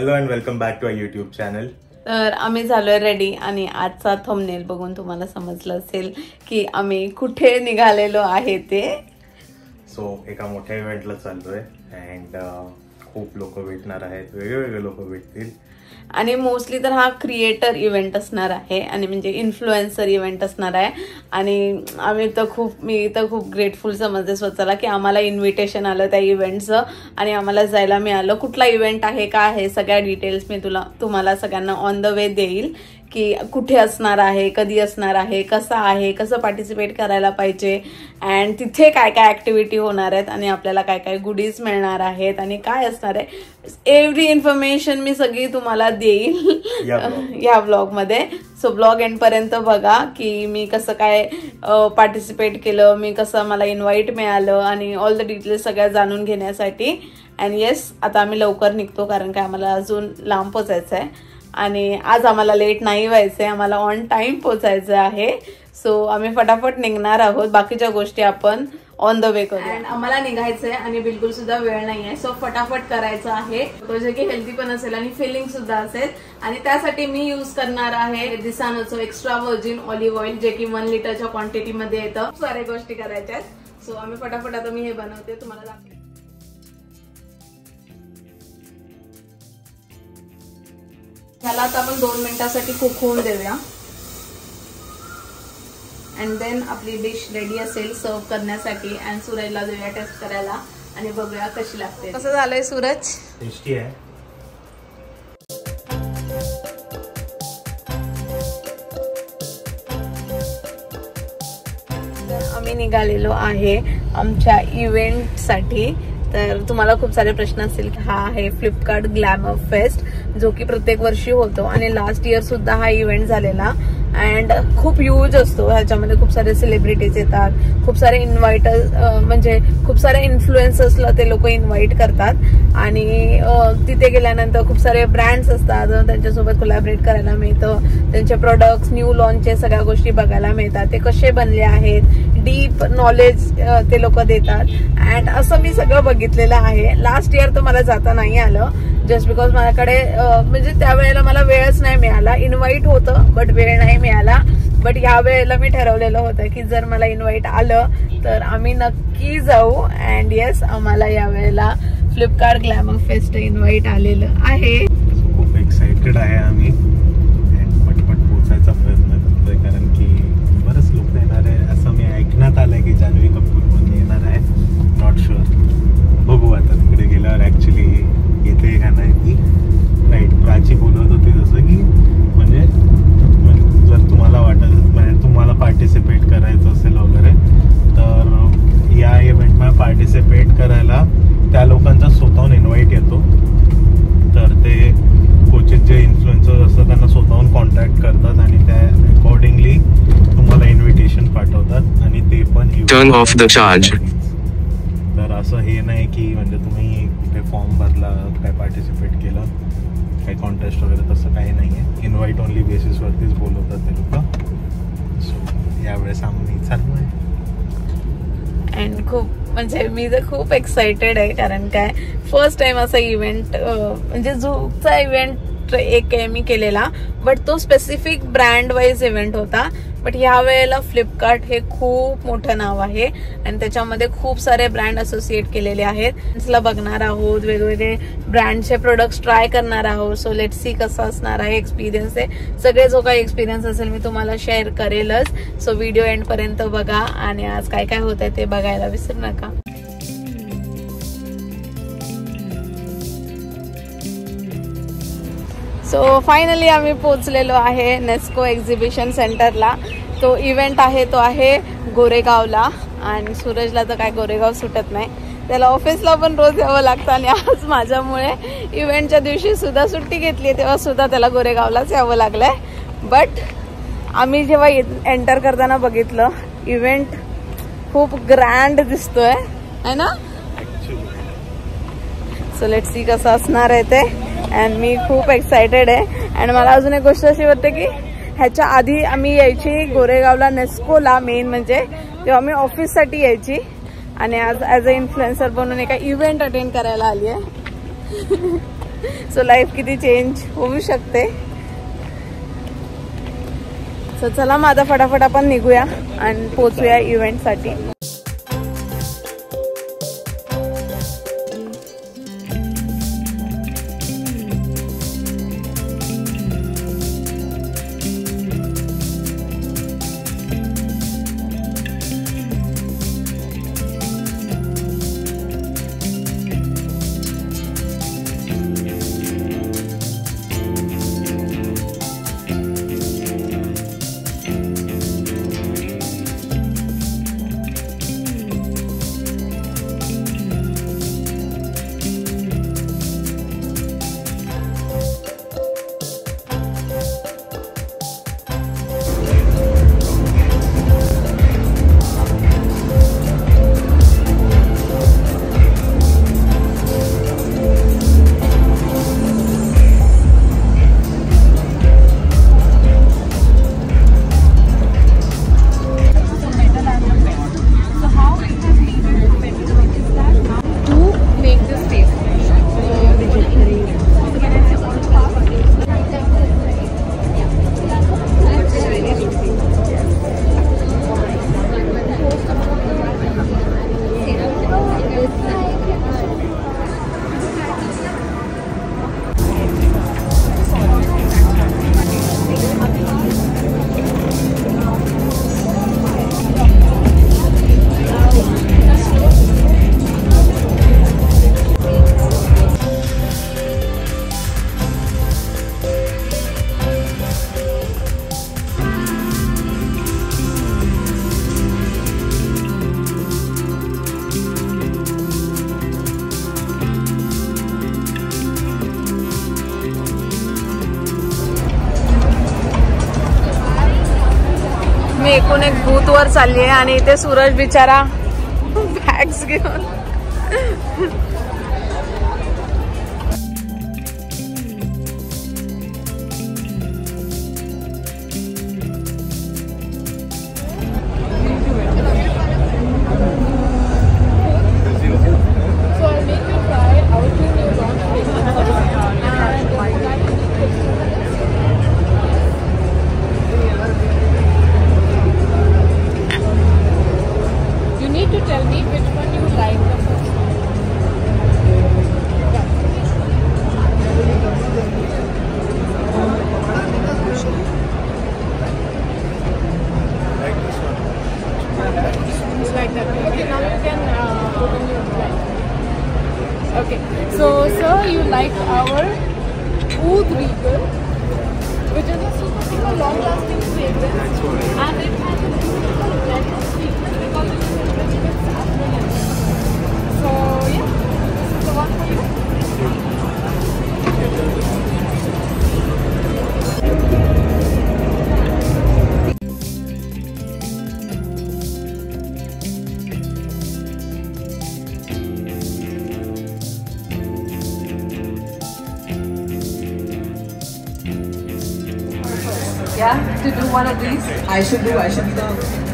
Hello and welcome back to our YouTube channel. तर आम्ही झालोय रेडी आणि आजचा थंबनेल बघून तुम्हाला समजलं असेल की आम्ही कुठे निघालेलो आहे ते. सो एका मोठ्या इव्हेंटला चाललोय अँड खूप लोक भेटणार आहेत, वेगवेगळे लोक भेटतील आणि मोस्टली तर हा क्रिएटर इव्हेंट असणार आहे आणि म्हणजे इन्फ्लुएन्सर इव्हेंट असणार आहे. आणि मी तर खूप ग्रेटफुल समजते स्वतःला की आम्हाला इन्व्हिटेशन आलं त्या इव्हेंटचं आणि आम्हाला जायला मिळालं. कुठला इव्हेंट आहे, काय आहे, सगळ्या डिटेल्स मी तुम्हाला सगळ्यांना ऑन द वे देईल की कुठे असणार आहे, कधी असणार आहे, कसं आहे, कसं पार्टिसिपेट करायला पाहिजे अँड तिथे काय काय ॲक्टिव्हिटी होणार आहेत आणि आपल्याला काय काय गुडीज मिळणार आहेत आणि काय असणार आहे. एव्हरी इन्फॉर्मेशन मी सगळी तुम्हाला देईल या ब्लॉगमध्ये. सो ब्लॉग एंडपर्यंत बघा की मी कसं काय पार्टिसिपेट केलं, मी कसं मला इन्व्हाइट मिळालं आणि ऑल द डिटेल्स सगळ्या जाणून घेण्यासाठी. अँड येस, आता आम्ही लवकर निघतो कारण काय आम्हाला अजून लांब पोचायचं आहे आणि आज आम्हाला लेट नाही व्हायचंय, आम्हाला ऑन टाइम पोचायचं आहे. सो आम्ही फटाफट निघणार आहोत, बाकीच्या गोष्टी आपण ऑन द वे करू. आम्हाला निघायचंय आणि बिलकुल सुद्धा वेळ नाहीये. सो फटाफट करायचं आहे, जे की हेल्दी पण असेल आणि फिलिंग सुद्धा असेल. आणि त्यासाठी मी यूज करणार आहे दिसानोचं एक्स्ट्रा व्हर्जिन ऑलिव्ह ऑइल, जे की 1 लिटरच्या क्वांटिटी मध्ये येतं. खूप साऱ्या गोष्टी करायच्या आहेत. सो आम्ही फटाफट आता मी हे बनवते, तुम्हाला दाखवते. ह्याला आता आपण 2 मिनिटांसाठी कुक होऊन देऊया अँड देन आपली डिश रेडी असेल सर्व करण्यासाठी. अँड सूरजला देऊया टेस्ट करायला आणि बघूया कशी लागते. कसं झालंय सूरज? टेस्टी आहे. आम्ही निघालेलो आहे आमच्या इव्हेंटसाठी. तर तुम्हाला खूप सारे प्रश्न असतील की हा आहे फ्लिपकार्ट ग्लॅमर फेस्ट, जो की प्रत्येक वर्षी होतो आणि लास्ट इयर सुद्धा हा इव्हेंट झालेला. अँड खूप ह्यूज असतो, ह्याच्यामध्ये खूप सारे सेलिब्रिटीज येतात, खूप सारे इन्व्हायटर्स म्हणजे खूप सारे इन्फ्लुएन्सर्सला ते लोक इन्व्हाइट करतात आणि तिथे गेल्यानंतर खूप सारे ब्रँड्स असतात, त्यांच्यासोबत कोलॅबरेट करायला मिळतं. त्यांचे प्रोडक्ट्स, न्यू लॉन्चचे सगळ्या गोष्टी बघायला मिळतात, ते कसे बनले आहेत, डीप नॉलेज ते लोक देतात. अँड असं मी सगळं बघितलेलं आहे. लास्ट इयर तर मला जाता नाही आलं जस्ट बिकॉज माझ्याकडे म्हणजे त्यावेळेला मला वेळच नाही मिळाला. इन्व्हाइट होतं बट वेळ नाही मिळाला. बट या वेळेला मी ठरवलेलं होतं की जर मला इन्व्हाइट आलं तर आम्ही नक्की जाऊ. अँड येस, आम्हाला या वेळेला फ्लिपकार्ट ग्लॅमर फेस्ट इन्व्हाइट आलेलं आहे. खूप एक्साइटेड आहे आम्ही अँड पटपट पोहोचायचा प्रयत्न करतोय कारण की बरेच लोक येणार आहे असं मी ऐकण्यात आलंय की जान्हवी कपूर पण येणार आहे. नॉट शुअर, बघू आता तिकडे गेल्यावर ऍक्च्युली येते का नाही ती. राईट, प्राची बोलत होती जसं की म्हणजे जर तुम्हाला वाटत म्हणजे तुम्हाला पार्टिसिपेट करायचं असेल वगैरे तर या इव्हेंटमध्ये पार्टिसिपेट करायला त्या लोकांचा स्वतःहून इन्व्हाइट येतो. तर ते कोचेस जे इन्फ्लुएन्सर असतात त्यांना स्वतःहून कॉन्टॅक्ट करतात आणि त्या अकॉर्डिंगली तुम्हाला इन्व्हिटेशन पाठवतात आणि ते पण टर्न ऑफ द चार्ज. तर असं हे नाही की म्हणजे तुम्ही कुठे फॉर्म भरला, काय पार्टिसिपेट केलं, काही कॉन्टेस्ट वगैरे तसं काही नाही आहे. इन्व्हाइट ओनली बेसिसवरतीच बोलवतात ते लोक. सो यावेळेस आम्ही चाललो आहे अँड खूप म्हणजे मी तर खूप एक्साइटेड आहे कारण काय फर्स्ट टाइम असा इव्हेंट म्हणजे झूचा इव्हेंट एक मी केलेला बट तो स्पेसिफिक ब्रँड वाईज इव्हेंट होता. बट ह्या वेळेला फ्लिपकार्ट हे खूप मोठं नाव आहे आणि त्याच्यामध्ये खूप सारे ब्रँड असोसिएट केलेले आहेत. त्याला बघणार आहोत, वेगवेगळे ब्रँडचे प्रोडक्ट्स ट्राय करणार आहोत. सो लेट सी कसं असणार आहे एक्सपिरियन्स. आहे सगळे जो काही एक्सपिरियन्स असेल मी तुम्हाला शेअर करेलच. सो व्हिडिओ एंड पर्यंत बघा आणि आज काय काय होत आहे ते बघायला विसरू नका. सो फायनली आम्ही पोहोचलेलो आहे नेस्को एक्झिबिशन सेंटरला. तो इव्हेंट आहे तो आहे गोरेगावला आणि सूरजला तर काय गोरेगाव सुटत नाही, त्याला ऑफिसला पण रोज यावं लागतं आणि आज माझ्यामुळे इव्हेंटच्या दिवशी सुद्धा सुट्टी घेतली तेव्हा सुद्धा त्याला गोरेगावलाच यावं लागलंय. बट आम्ही जेव्हा एंटर करताना बघितलं इव्हेंट खूप ग्रँड दिसतोय है ना. सो लेट्स सी कसं असणार आहे ते. अँड मी खूप एक्सायटेड आहे. अँड मला अजून एक गोष्ट अशी वाटते की ह्याच्या आधी आम्ही यायची गोरेगावला नेस्कोला मेन म्हणजे तेव्हा मी ऑफिससाठी यायची आणि आज ॲज अ इन्फ्लुएन्सर बनून एका इव्हेंट अटेंड करायला आली आहे. सो लाईफ किती चेंज होऊ शकते. सो चला मग आता फटाफट आपण निघूया आणि पोचूया इव्हेंटसाठी. मी एकूण एक बूथ वर चालली आहे आणि इथे सूरज बिचारा बॅग्स घेऊन. Okay, so sir, you like our Oud Regal, which is a super long-lasting fragrance, and it has a beautiful blend of sweetness because it is enriched with saffron. So yeah, this is the one for you. Yeah, to do one of these. I should be the,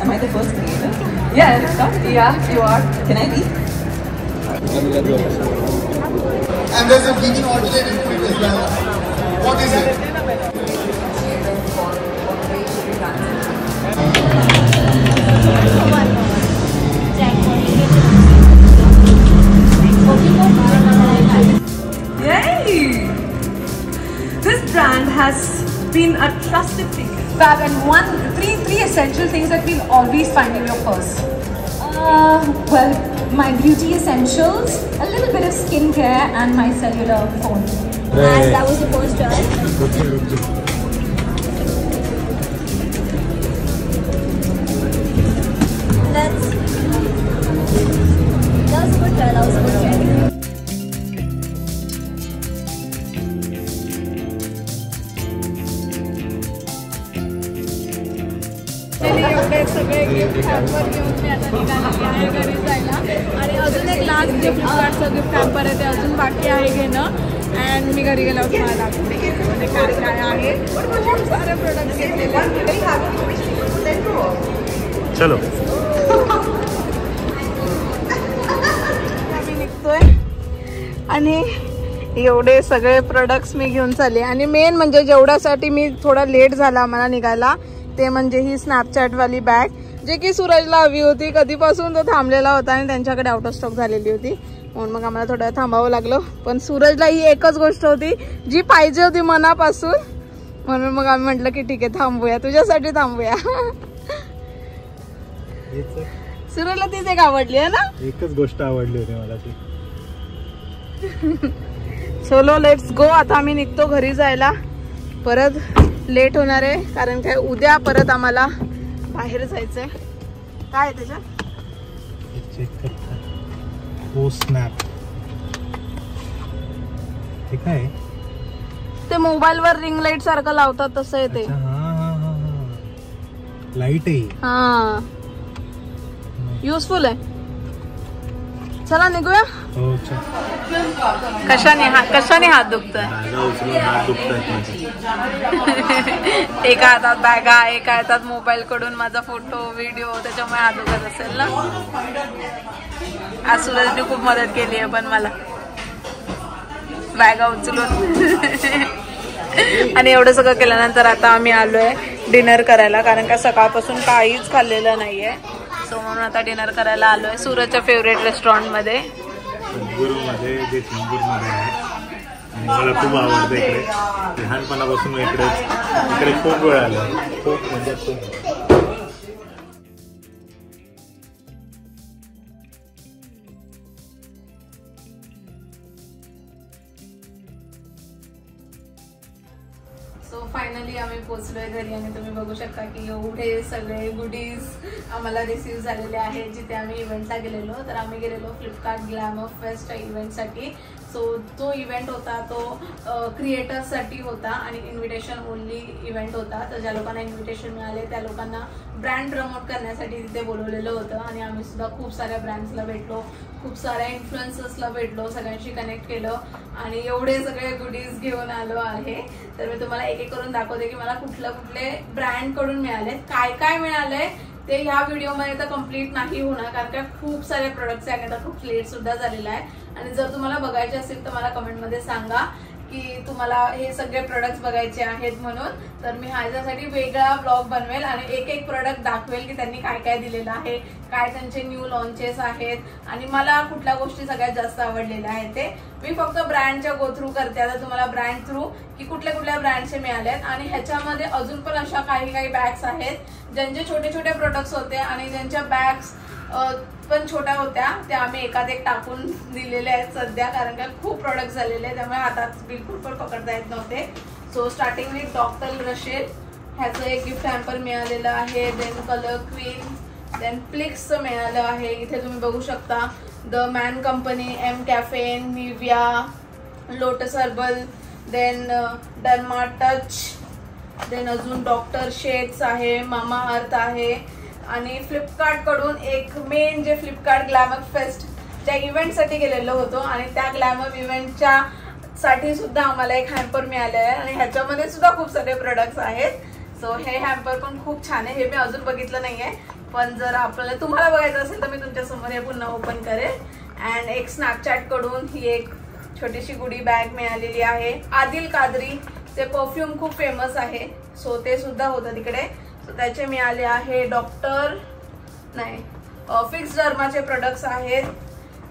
am I the first creator? Yeah, Yeah, you are. Can I be? And there's a vegan alternative to it as well. What is it? Yay! This brand has been a trusted thing. Fab, and three essential things that we'll always find in your purse. Well, my beauty essentials, a little bit of skincare, and my cellular phone. And that was the first choice. That was a good try. That was a good try. एवढे सगळे gift hamper घेऊन मी आता निघालेली आहे घरी जायला. आणि अजून एक लास्ट जे फ्लिपकार्टचं गिफ्ट हॅम्पर आहे ते अजून बाकी आहे घेणं. अँड मी घरी गेल्यावर तुम्हाला दाखवते म्हणजे काय काय आहे. खूप सारे प्रोडक्ट घेतलेले. चलो आम्ही निघतोय आणि एवढे सगळे प्रोडक्ट्स मी घेऊन चालले. आणि मेन म्हणजे जेवढ्यासाठी मी थोडा लेट झाला मला निघायला ते म्हणजे ही स्नॅपचॅटवाली बॅग, जे की सूरजला हवी होती. कधीपासून तो थांबलेला होता आणि त्यांच्याकडे आउट ऑफ स्टॉक झालेली होती, म्हणून मग आम्हाला थोडं थांबावं लागलं. पण सूरजला ही एकच गोष्ट होती जी पाहिजे होती मनापासून, म्हणून मग आम्ही म्हटलं की ठीक आहे थांबूया, तुझ्यासाठी थांबूया. सूरजला तीच एक आवडली आहे ना, एकच गोष्ट आवडली होती मला ती. चलो लेट्स गो. आता आम्ही निघतो घरी जायला, परत लेट होणार आहे कारण काय उद्या परत आम्हाला बाहेर जायचंय. काय त्याच्यात चेक करता. हो स्नॅप ते काय ते मोबाईल वर रिंग लाईट सारखं लावतात तसं आहे ते. लाईट आहे. हा युजफुल आहे. चला निघूया. हो कशाने हात दुखतोय. हात दुखतात. एका हातात बॅगा, एका हातात मोबाईल कडून माझा फोटो व्हिडिओ, त्याच्यामुळे हात दुखत असेल ना. आज सूरजने खूप मदत केली आहे पण मला बॅगा उचलून. आणि एवढं सगळं केल्यानंतर आता आम्ही आलोय डिनर करायला, कारण का सकाळपासून काहीच खाल्लेलं नाहीये. सो म्हणून आता डिनर करायला आलोय सूरजच्या फेवरेट रेस्टॉरंट मध्ये. मध्ये जे सिंगपूरमध्ये आहे आणि मला खूप आवडतं इकडे. लहानपणापासून इकडे खूप वेळ आलो. खूप म्हणजे खूप. सो फायनली आम्ही पोहोचलोय घरी आणि तुम्ही बघू शकता की एवढे सगळे गुडीज आम्हाला रिसीव्ह झालेले आहेत. जिथे आम्ही इव्हेंटला गेलेलो, तर आम्ही गेलेलो फ्लिपकार्ट ग्लॅमर फेस्टच्या इव्हेंटसाठी. सो तो इव्हेंट होता तो क्रिएटर्ससाठी होता आणि इन्व्हिटेशन ओनली इव्हेंट होता. तर ज्या लोकांना इन्व्हिटेशन मिळाले त्या लोकांना ब्रँड प्रमोट करण्यासाठी तिथे बोलवलेलं होतं. आणि आम्ही सुद्धा खूप साऱ्या ब्रँड्सला भेटलो, खूप साऱ्या इन्फ्लुएन्सर्सला भेटलो, सगळ्यांशी कनेक्ट केलं आणि एवढे सगळे गुडीज घेऊन आलो आहे. तर मी तुम्हाला एक एक करून दाखवते की मला कुठले ब्रँडकडून मिळाले, काय काय मिळालंय ते ह्या व्हिडिओमध्ये तर कम्प्लीट नाही होणार कारण का खूप सारे प्रोडक्ट्स आहेत. आता खूप लेट सुद्धा झालेला आहे आणि जर तुम्हाला बघायचे असेल तर मला कमेंटमध्ये सांगा की तुम्हाला हे सगळे प्रोडक्ट्स बघायचे आहेत म्हणून. तर मी ह्याच्यासाठी वेगळा ब्लॉग बनवेल आणि एक एक प्रोडक्ट दाखवेल की त्यांनी काय काय दिलेलं आहे, काय त्यांचे न्यू लॉन्चेस आहेत आणि मला कुठल्या गोष्टी सगळ्यात जास्त आवडलेल्या आहेत. ते मी फक्त ब्रँडच्या गो थ्रू करते. आता तुम्हाला ब्रँड थ्रू की कुठल्या ब्रँडचे मिळाले आहेत. आणि ह्याच्यामध्ये अजून पण अशा काही बॅग्स आहेत ज्यांचे छोटे छोटे प्रोडक्ट्स होते आणि ज्यांच्या बॅग्स पण छोट्या होत्या, त्या आम्ही एकात एक टाकून दिलेल्या आहेत सध्या, कारण का खूप प्रोडक्ट झालेले त्यामुळे हातात बिलकुल पण पकडता येत नव्हते. So starting with doctor Rashel ह्याचं एक गिफ्ट हॅम्पर मिळालेलं आहे. देन कलर क्वीन, देन फ्लिक्सचं मिळालं आहे. इथे तुम्ही बघू शकता the Man Company, M Caffeine, Nivea, Lotus Herbal, then Derma Touch, then अजून डॉक्टर शेड्स आहे, मामा अर्थ आहे. आणि फ्लिपकार्ट कडून एक मेन जे फ्लिपकार्ट ग्लॅमर फेस्टच्या इव्हेंटसाठी गेलेलो होतो आणि त्या ग्लॅमर इव्हेंटच्या साठी सुद्धा आम्हाला एक हॅम्पर मिळाले आहे आणि ह्याच्यामध्ये सुद्धा खूप सारे प्रोडक्ट्स आहेत. सो हे हॅम्पर पण खूप छान आहे. हे मी अजून बघितलं नाहीये, पण जर आपल्याला तुम्हाला बघायचं असेल तर मी तुमच्या समोर हे पुन्हा ओपन करेल. अँड एक स्नॅपचॅट कडून ही एक छोटीशी गुडी बॅग मिळालेली आहे. आदिल कादरी ते परफ्यूम खूप फेमस आहे, सो ते सुद्धा होतं तिकडे. सो त्याचे मिळाले आहे फिक्स डर्माचे प्रोडक्ट्स आहेत.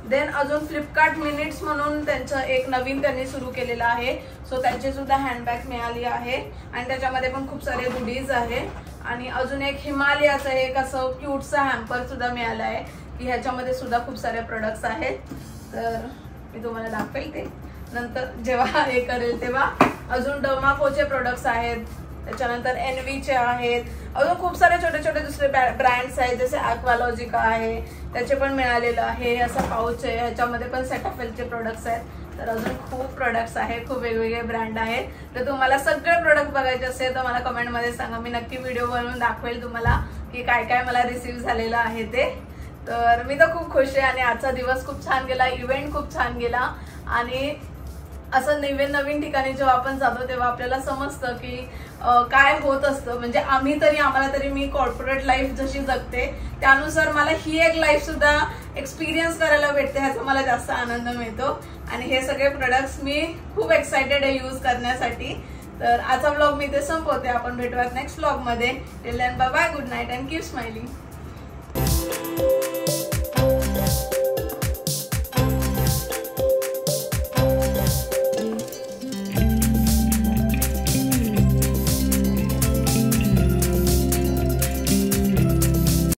देन अजून फ्लिपकार्ट मिनिट्स म्हणून त्यांचं एक नवीन त्यांनी सुरू केलेलं आहे, सो त्यांची सुद्धा हँडबॅग मिळाली आहे आणि त्याच्यामध्ये पण खूप सारे गुडीज आहे. आणि अजून एक हिमालयाचं एक असं क्यूटचं हॅम्पर सुद्धा मिळालं आहे की ह्याच्यामध्ये सुद्धा खूप सारे प्रोडक्ट्स आहेत. तर मी तुम्हाला दाखवेल ते नंतर जेव्हा हे करेल तेव्हा. अजून डर्माकोचे प्रोडक्ट्स आहेत, त्याच्यानंतर एनव्हीचे आहेत, अजून खूप सारे छोटे छोटे दुसरे ब्रँड्स आहेत जसे ॲक्वालॉजिका आहे त्याचे पण मिळालेलं आहे. असं पाऊच आहे, ह्याच्यामध्ये पण सेटाफिलचे प्रोडक्ट्स आहेत. तर अजून खूप प्रोडक्ट्स आहेत, खूप वेगवेगळे ब्रँड आहेत. तर तुम्हाला सगळे प्रोडक्ट बघायचे असेल तर मला कमेंटमध्ये सांगा, मी नक्की व्हिडिओ बनवून दाखवेल तुम्हाला की काय काय मला रिसीव्ह झालेलं आहे ते. तर मी तर खूप खुश आहे आणि आजचा दिवस खूप छान गेला, इव्हेंट खूप छान गेला. आणि असं नवीन ठिकाणी जेव्हा आपण जातो तेव्हा आपल्याला समजतं की काय होत असतं. म्हणजे आम्हाला तरी मी कॉर्पोरेट लाईफ जशी जगते त्यानुसार मला ही एक लाईफ सुद्धा एक्सपिरियन्स करायला भेटते, ह्याचा मला जास्त आनंद मिळतो. आणि हे सगळे प्रोडक्ट्स मी खूप एक्सायटेड आहे यूज करण्यासाठी. तर आजचा व्लॉग मी इथे संपवते. आपण भेटूयात नेक्स्ट व्लॉग मध्ये. Till then bye bye, good night and keep smiling.